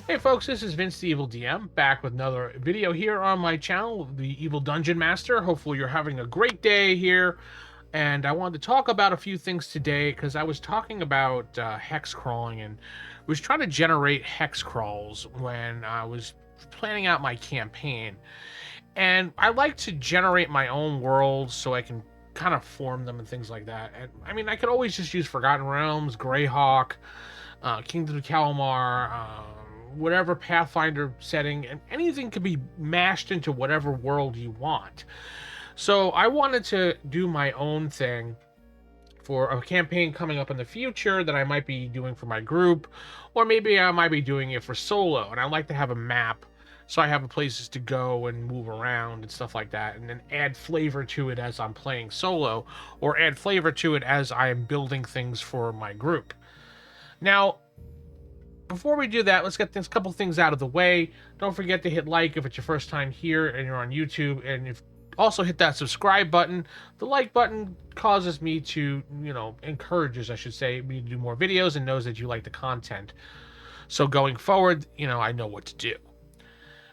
Hey folks, this is Vince the Evil DM, back with another video here on my channel, The Evil Dungeon Master. Hopefully you're having a great day here, and I wanted to talk about a few things today, because I was talking about hex crawling, and was trying to generate hex crawls when I was planning out my campaign. And I like to generate my own worlds so I can kind of form them and things like that. And I mean, I could always just use Forgotten Realms, Greyhawk, Kingdom of Kalmar, whatever Pathfinder setting, and anything can be mashed into whatever world you want. So I wanted to do my own thing for a campaign coming up in the future that I might be doing for my group, or maybe I might be doing it for solo, and I like to have a map so I have places to go and move around and stuff like that, and then add flavor to it as I'm playing solo, or add flavor to it as I am building things for my group. Now, before we do that, let's get this couple things out of the way. Don't forget to hit like if it's your first time here and you're on YouTube, and if also hit that subscribe button. The like button causes me to, encourages, I should say, me to do more videos and knows that you like the content. So going forward, I know what to do.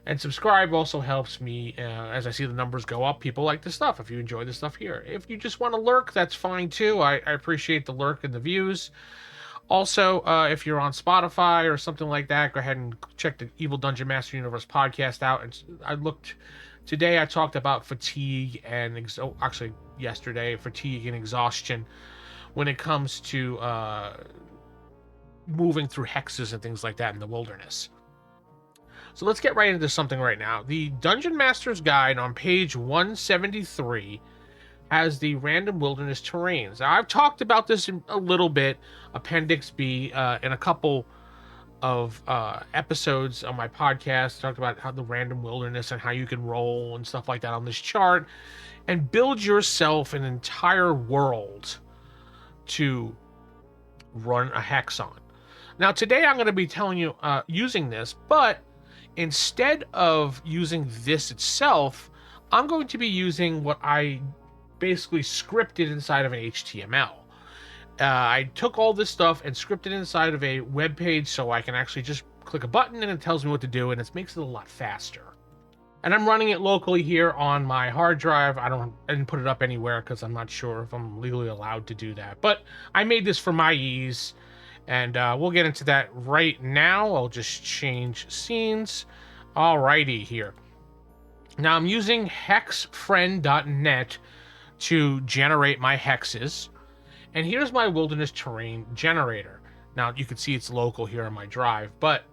And subscribe also helps me as I see the numbers go up. People like the stuff if you enjoy the stuff here. If you just want to lurk, that's fine too. I appreciate the lurk and the views. Also, if you're on Spotify or something like that, go ahead and check the Evil Dungeon Master Universe podcast out. And today I talked about fatigue and, actually yesterday, fatigue and exhaustion when it comes to moving through hexes and things like that in the wilderness. So let's get right into something right now. The Dungeon Master's Guide on page 173 has the random wilderness terrains. Now, I've talked about this in a little bit, Appendix B, in a couple of episodes on my podcast. Talked about how the random wilderness and how you can roll and stuff like that on this chart and build yourself an entire world to run a hex on. Now, today I'm going to be telling you using this, but instead of using this itself, I'm going to be using what I basically scripted inside of an HTML. I took all this stuff and scripted inside of a web page so I can actually just click a button and it tells me what to do, and it makes it a lot faster. And I'm running it locally here on my hard drive. I didn't put it up anywhere because I'm not sure if I'm legally allowed to do that. But I made this for my ease, and we'll get into that right now. I'll just change scenes. Alrighty here. Now I'm using hexfriend.net to generate my hexes, and here's my wilderness terrain generator. Now you can see it's local here on my drive, but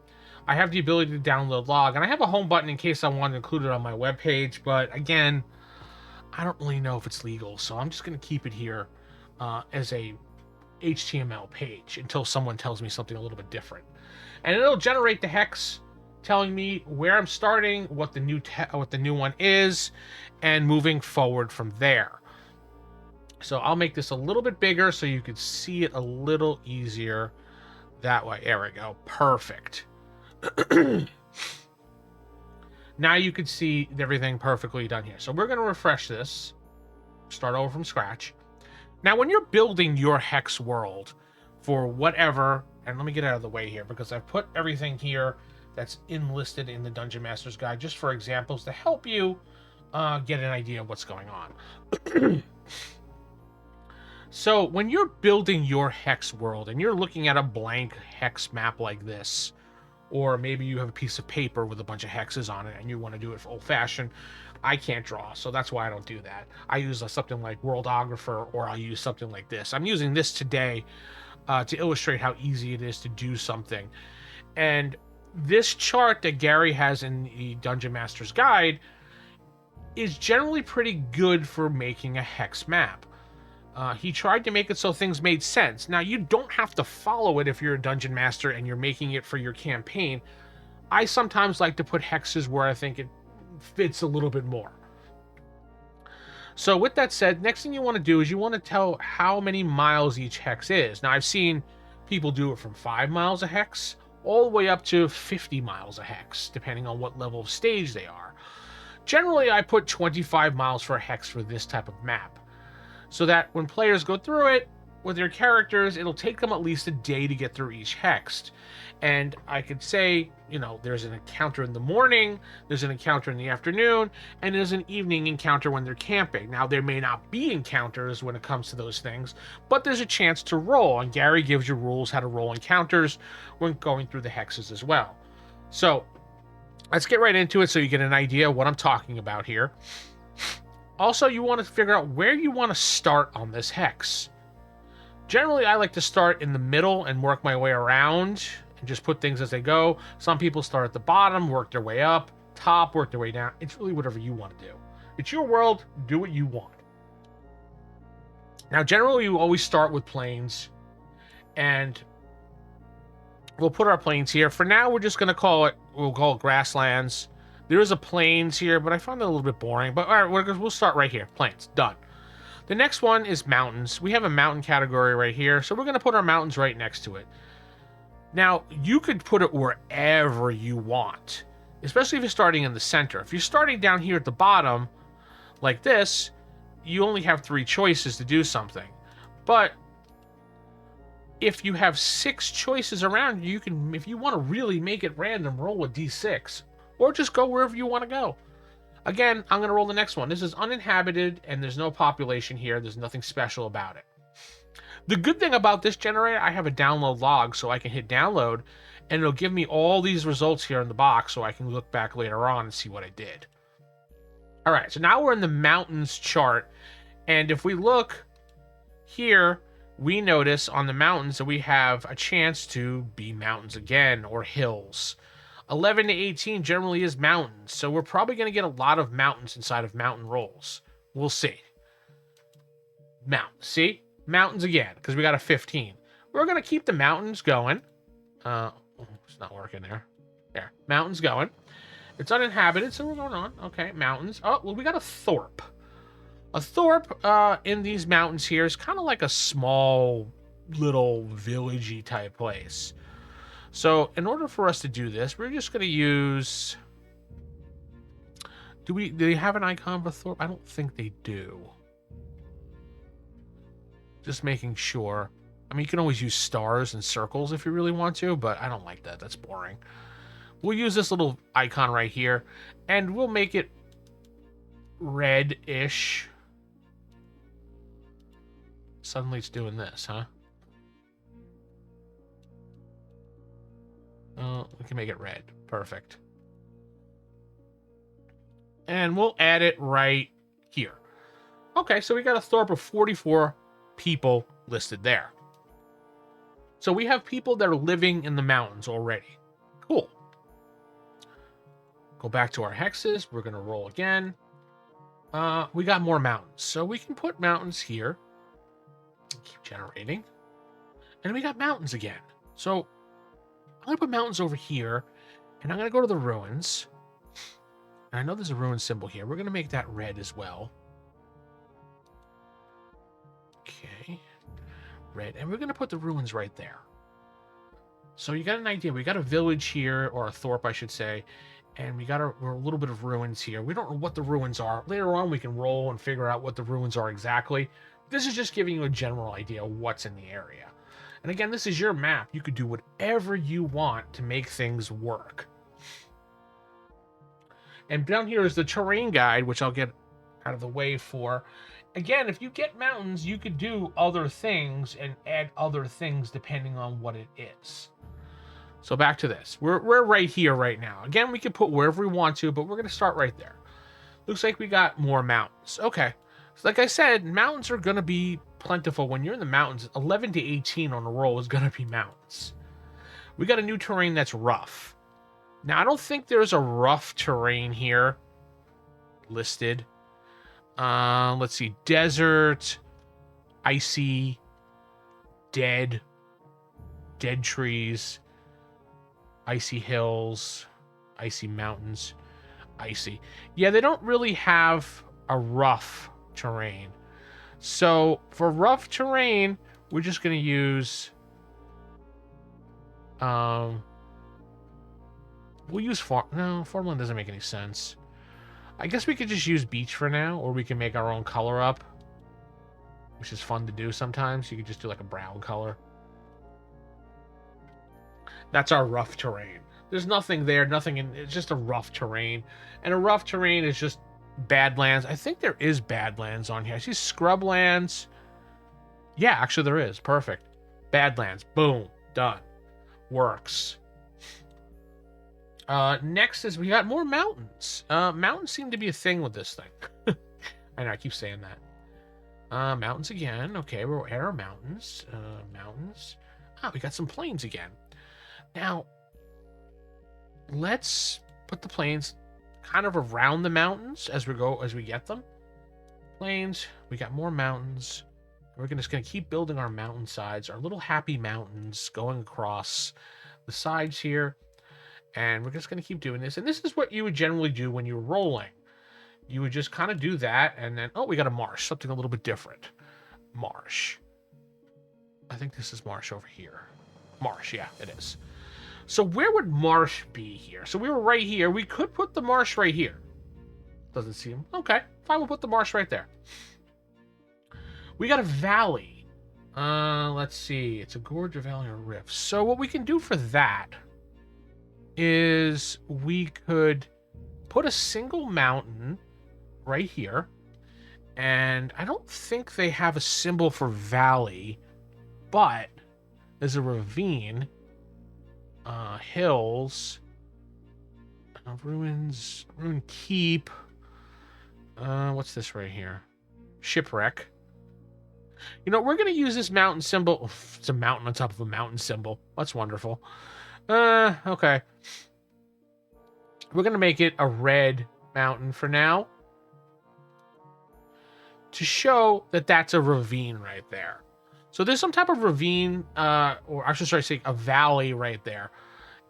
I have the ability to download log, and I have a home button in case I want to include it on my webpage, but again, I don't really know if it's legal, so I'm just going to keep it here as a HTML page until someone tells me something a little bit different. And it'll generate the hex telling me where I'm starting, what the new one is, and moving forward from there. So I'll make this a little bit bigger so you can see it a little easier that way. There we go. Perfect. Now you can see everything perfectly done here. So we're going to refresh this, start over from scratch. Now, when you're building your hex world for whatever, and let me get out of the way here because I've put everything here that's enlisted in the Dungeon Master's Guide just for examples to help you get an idea of what's going on. So when you're building your hex world and you're looking at a blank hex map like this, or maybe you have a piece of paper with a bunch of hexes on it and you want to do it for old-fashioned, I can't draw, so that's why I don't do that. I use something like Worldographer, or I'll use something like this. I'm using this today to illustrate how easy it is to do something. And this chart that Gary has in the Dungeon Master's Guide is generally pretty good for making a hex map. He tried to make it so things made sense. Now, you don't have to follow it if you're a dungeon master and you're making it for your campaign. I sometimes like to put hexes where I think it fits a little bit more. So with that said, next thing you want to do is you want to tell how many miles each hex is. Now, I've seen people do it from 5 miles a hex all the way up to 50 miles a hex, depending on what level of stage they are. Generally, I put 25 miles for a hex for this type of map, so that when players go through it, with your characters, it'll take them at least a day to get through each hex. And I could say, you know, there's an encounter in the morning, there's an encounter in the afternoon, and there's an evening encounter when they're camping. Now, there may not be encounters when it comes to those things, but there's a chance to roll, and Gary gives you rules how to roll encounters when going through the hexes as well. So, let's get right into it so you get an idea of what I'm talking about here. Also, you want to figure out where you want to start on this hex. Generally, I like to start in the middle and work my way around and just put things as they go. Some people start at the bottom, work their way up, top, work their way down. It's really whatever you want to do. It's your world, do what you want. Now, generally, you always start with plains, and we'll put our plains here. For now, we'll call it grasslands. There is a plains here, but I found it a little bit boring. But all right, we'll start right here. Plains, done. The next one is mountains. We have a mountain category right here, so we're going to put our mountains right next to it. Now, you could put it wherever you want, especially if you're starting in the center. If you're starting down here at the bottom, like this, you only have 3 choices to do something. But if you have 6 choices around, you can, if you want to really make it random, roll a d6, or just go wherever you want to go. Again, I'm going to roll the next one. This is uninhabited, and there's no population here. There's nothing special about it. The good thing about this generator, I have a download log, so I can hit download, and it'll give me all these results here in the box, so I can look back later on and see what I did. All right, so now we're in the mountains chart, and if we look here, we notice on the mountains that we have a chance to be mountains again, or hills. 11 to 18 generally is mountains, so we're probably going to get a lot of mountains inside of mountain rolls. We'll see. Mountains, see? Mountains again, because we got a 15. We're going to keep the mountains going. It's not working there. There, mountains going. It's uninhabited, so we're going on. Okay, mountains. Oh, well, we got a thorp. A thorp in these mountains here is kind of like a small little villagey type place. So in order for us to do this, we're just going to use... Do they have an icon for thorp? I don't think they do. Just making sure. I mean, you can always use stars and circles if you really want to, but I don't like that. That's boring. We'll use this little icon right here, and we'll make it red-ish. Suddenly it's doing this, huh? We can make it red. Perfect. And we'll add it right here. Okay, so we got a thorp of 44 people listed there. So we have people that are living in the mountains already. Cool. Go back to our hexes. We're going to roll again. We got more mountains. So we can put mountains here. Keep generating. And we got mountains again. So I'm going to put mountains over here. And I'm going to go to the ruins. And I know there's a ruin symbol here. We're going to make that red as well. Okay. Red. And we're going to put the ruins right there. So you got an idea. We got a village here, or a thorp, I should say. And we got a little bit of ruins here. We don't know what the ruins are. Later on, we can roll and figure out what the ruins are exactly. This is just giving you a general idea of what's in the area. And again, this is your map. You could do whatever you want to make things work. And down here is the terrain guide, which I'll get out of the way for. Again, if you get mountains, you could do other things and add other things depending on what it is. So back to this. We're right here right now. Again, we can put wherever we want to, but we're going to start right there. Looks like we got more mountains. Okay. So like I said, mountains are going to be plentiful. When you're in the mountains, 11 to 18 on a roll is going to be mountains. We got a new terrain that's rough. Now, I don't think there's a rough terrain here listed. Let's see. Desert, icy, dead trees, icy hills, icy mountains, icy. Yeah, they don't really have a rough terrain. So for rough terrain, we're just going to use... We'll use farmland doesn't make any sense. I guess we could just use beach for now, or we can make our own color up. which is fun to do sometimes. You could just do like a brown color. That's our rough terrain. There's nothing there, nothing in, it's just a rough terrain. And a rough terrain is just badlands. I think there is badlands on here. I see scrublands. Yeah, actually there is. Perfect. Badlands. Boom. Done. Works. Next is we got more mountains. Mountains seem to be a thing with this thing. I know, I keep saying that. Mountains again. Okay, we're at our mountains. Mountains. Ah, we got some plains again. Now, let's put the plains kind of around the mountains as we get them. Plains. We got more mountains. We're just gonna keep building our mountain sides, our little happy mountains going across the sides here. And we're just going to keep doing this. And this is what you would generally do when you're rolling. You would just kind of do that. And then, oh, we got a marsh. Something a little bit different. Marsh. I think this is marsh over here. Marsh, yeah, it is. So where would marsh be here? So we were right here. We could put the marsh right here. Doesn't seem... Okay, fine, we'll put the marsh right there. We got a valley. Let's see. It's a gorge, a valley, or a rift. So what we can do for that is we could put a single mountain right here, and I don't think they have a symbol for valley, but there's a ravine, hills, ruins, ruin keep, what's this right here? Shipwreck. You know, we're going to use this mountain symbol. It's a mountain on top of a mountain symbol. That's wonderful. Okay. We're going to make it a red mountain for now, to show that that's a ravine right there. So there's some type of ravine, or I should say a valley right there.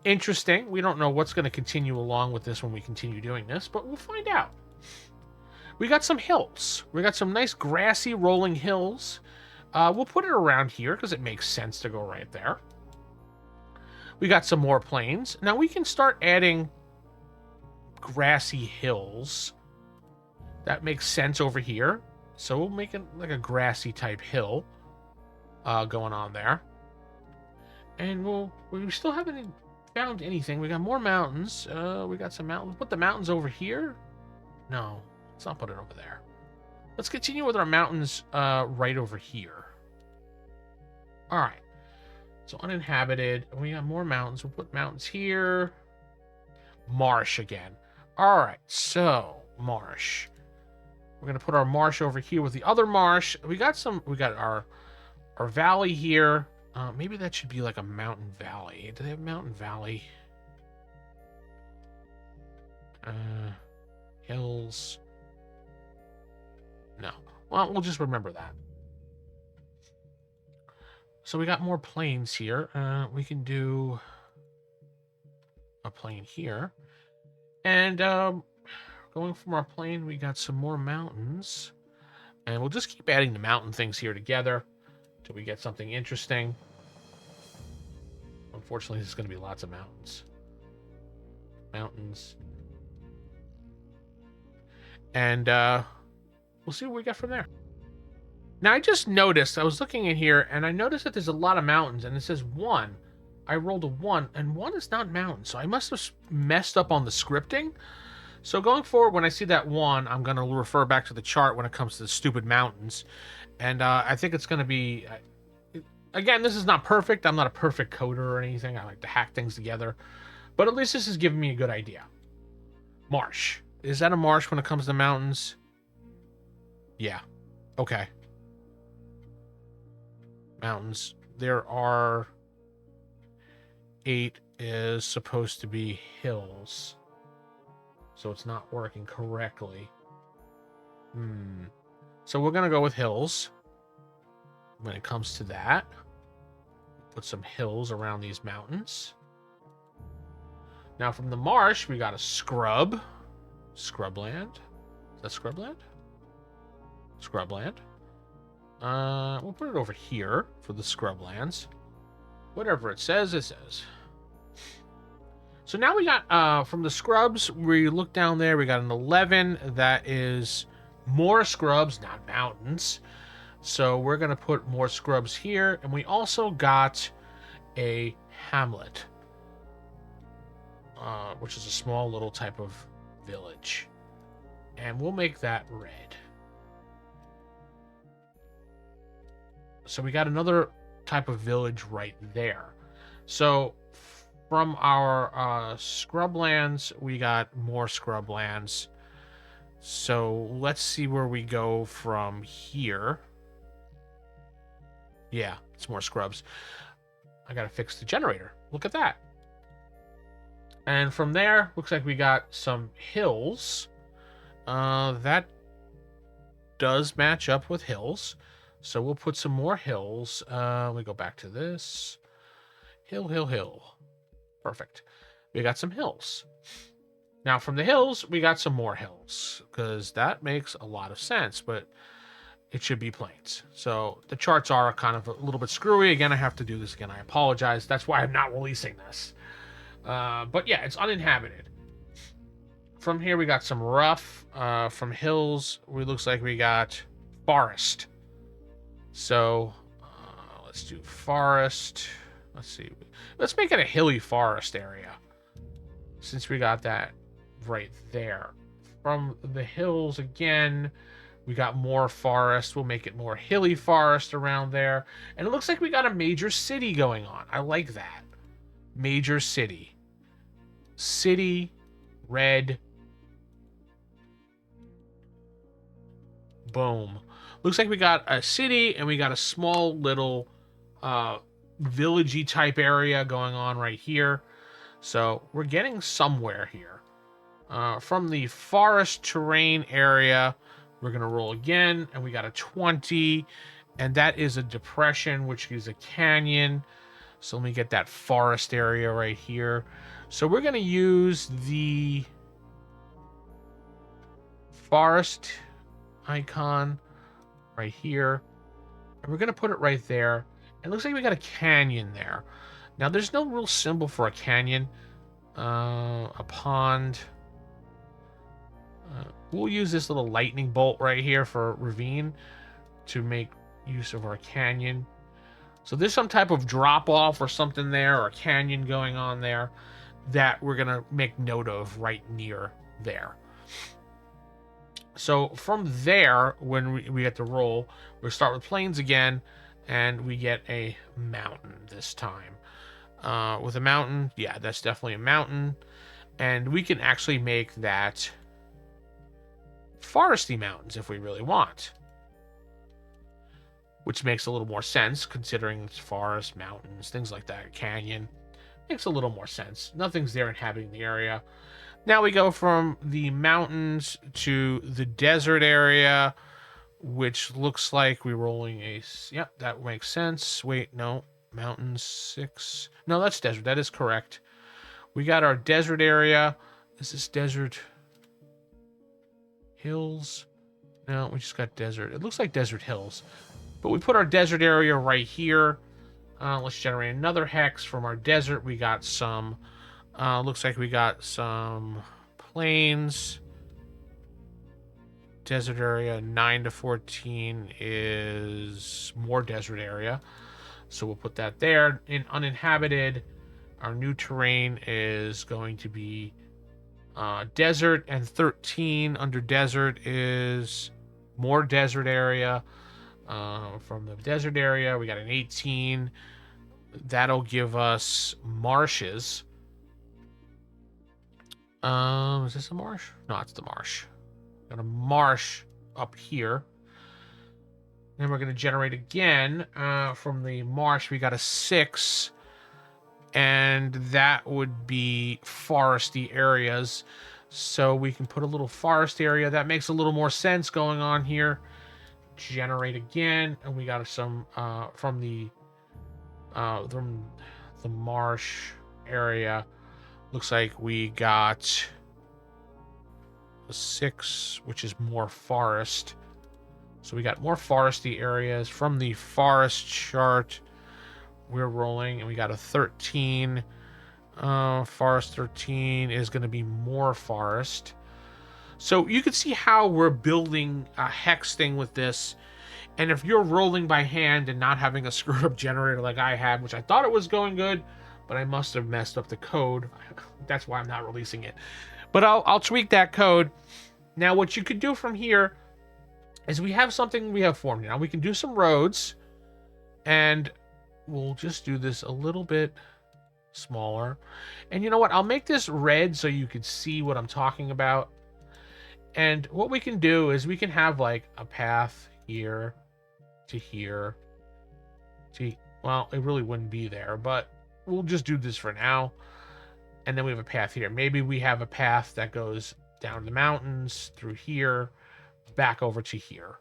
Interesting. We don't know what's going to continue along with this when we continue doing this, but we'll find out. We got some hills. We got some nice grassy rolling hills. We'll put it around here because it makes sense to go right there. We got some more plains. Now we can start adding grassy hills. That makes sense over here. So we'll make it like a grassy type hill going on there. And we still haven't found anything. We got more mountains. We got some mountains. Put the mountains over here. No, let's not put it over there. Let's continue with our mountains right over here. All right. So uninhabited. We got more mountains. We'll put mountains here. Marsh again. All right. So marsh. We're gonna put our marsh over here with the other marsh. We got our valley here. Maybe that should be like a mountain valley. Do they have mountain valley? Hills. No. Well, we'll just remember that. So we got more plains here. We can do a plain here. And going from our plain, we got some more mountains. And we'll just keep adding the mountain things here together till we get something interesting. Unfortunately, there's going to be lots of mountains. Mountains. And we'll see what we get from there. Now, I just noticed, I was looking in here, and I noticed that there's a lot of mountains, and it says 1. I rolled a 1, and 1 is not mountain, so I must have messed up on the scripting. So going forward, when I see that 1, I'm going to refer back to the chart when it comes to the stupid mountains. And I think it's going to be... Again, this is not perfect. I'm not a perfect coder or anything. I like to hack things together. But at least this is giving me a good idea. Marsh. Is that a marsh when it comes to mountains? Yeah. Okay. Mountains. There are 8 is supposed to be hills. So it's not working correctly. So we're going to go with hills. When it comes to that, put some hills around these mountains. Now from the marsh, we got a scrub. Scrubland. Is that scrubland? Scrubland. We'll put it over here for the scrublands. Whatever it says, it says. So now we got, from the scrubs, we look down there, we got an 11. That is more scrubs, not mountains. So we're going to put more scrubs here. And we also got a hamlet, which is a small little type of village. And we'll make that red. So we got another type of village right there. So from our scrublands, we got more scrublands. So let's see where we go from here. Yeah, it's more scrubs. I gotta fix the generator. Look at that. And from there, looks like we got some hills. That does match up with hills. So we'll put some more hills. We go back to this. Hill, hill, hill. Perfect. We got some hills. Now from the hills, we got some more hills, because that makes a lot of sense, but it should be plains. So the charts are kind of a little bit screwy. Again, I have to do this again. I apologize. That's why I'm not releasing this. But yeah, it's uninhabited. From here, we got some rough. From hills, it looks like we got forest. So let's do forest. Let's see. Let's make it a hilly forest area, since we got that right there. From the hills again, we got more forest. We'll make it more hilly forest around there. And it looks like we got a major city going on. I like that. Major city. City, red. Boom. Looks like we got a city and we got a small little villagey type area going on right here. So we're getting somewhere here. From the forest terrain area, we're going to roll again, and we got a 20, and that is a depression, which is a canyon. So let me get that forest area right here. So we're going to use the forest icon right here, and we're going to put it right there. It looks like we got a canyon there. Now, there's no real symbol for a canyon. A pond. We'll use this little lightning bolt right here for ravine to make use of our canyon. So there's some type of drop off or something there, or a canyon going on there, that we're going to make note of right near there. So from there, when we get to roll, we'll start with plains again, and we get a mountain this time. With a mountain, yeah, that's definitely a mountain. And we can actually make that foresty mountains if we really want, which makes a little more sense considering it's forest, mountains, things like that. Canyon makes a little more sense. Nothing's there inhabiting the area. Now we go from the mountains to the desert area, which looks like we're rolling a... Yep, that makes sense. Wait, no. Mountains 6. No, that's desert. That is correct. We got our desert area. Is this desert hills? No, we just got desert. It looks like desert hills. But we put our desert area right here. Let's generate another hex from our desert. We got some... looks like we got some plains. Desert area 9 to 14 is more desert area. So we'll put that there. In uninhabited, our new terrain is going to be desert, and 13 under desert is more desert area. From the desert area, we got an 18. That'll give us marshes. Is this a marsh? No, it's the marsh. Got a marsh up here. Then we're going to generate again. From the marsh, we got a 6. And that would be foresty areas. So we can put a little forest area. That makes a little more sense going on here. Generate again. And we got some from the marsh area. Looks like we got a 6, which is more forest. So we got more foresty areas. From the forest chart, we're rolling, and we got a 13. Forest 13 is going to be more forest. So you can see how we're building a hex thing with this. And if you're rolling by hand and not having a screwed up generator like I had, which I thought it was going good, but I must have messed up the code. That's why I'm not releasing it. But I'll tweak that code. Now, what you could do from here is we have something we have formed now. We can do some roads, and we'll just do this a little bit smaller. And you know what? I'll make this red so you can see what I'm talking about. And what we can do is we can have like a path here to here. Well, it really wouldn't be there, but we'll just do this for now. And then we have a path here. Maybe we have a path that goes down the mountains through here, back over to here.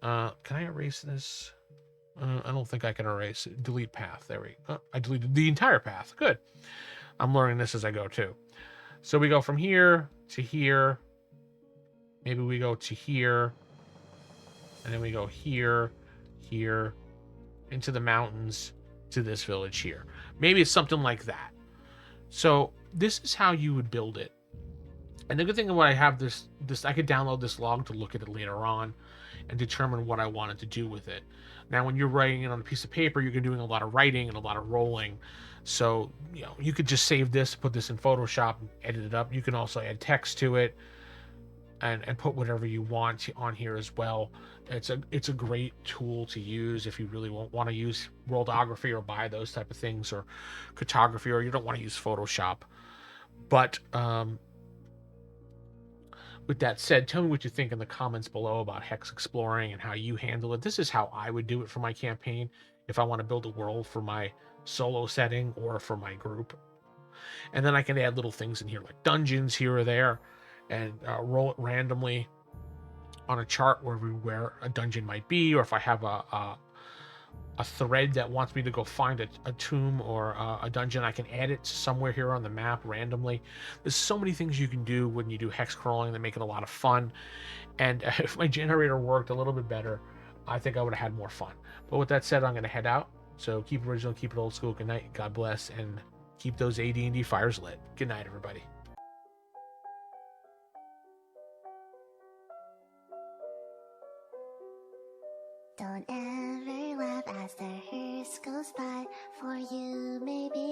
Can I erase this? I don't think I can erase it. Delete path. There we go. I deleted the entire path. Good. I'm learning this as I go too. So we go from here to here. Maybe we go to here. And then we go here, here, into the mountains, to this village here. Maybe it's something like that. So this is how you would build it. And the good thing about I have this I could download this log to look at it later on and determine what I wanted to do with it. Now, when you're writing it on a piece of paper, you're doing a lot of writing and a lot of rolling. So, you could just save this, put this in Photoshop, and edit it up. You can also add text to it and put whatever you want on here as well. It's a great tool to use if you really won't want to use worldography or buy those type of things, or cartography, or you don't want to use Photoshop. But with that said, tell me what you think in the comments below about Hex Exploring and how you handle it. This is how I would do it for my campaign if I want to build a world for my solo setting or for my group. And then I can add little things in here like dungeons here or there, and roll it randomly on a chart where a dungeon might be, or if I have a thread that wants me to go find a tomb or a dungeon, I can add it somewhere here on the map randomly. There's so many things you can do when you do hex crawling that make it a lot of fun. And if my generator worked a little bit better, I think I would have had more fun. But with that said, I'm going to head out. So keep it original, keep it old school. Good night, God bless, and keep those AD&D fires lit. Good night, everybody. Don't ever laugh as the hearse goes by, for you may be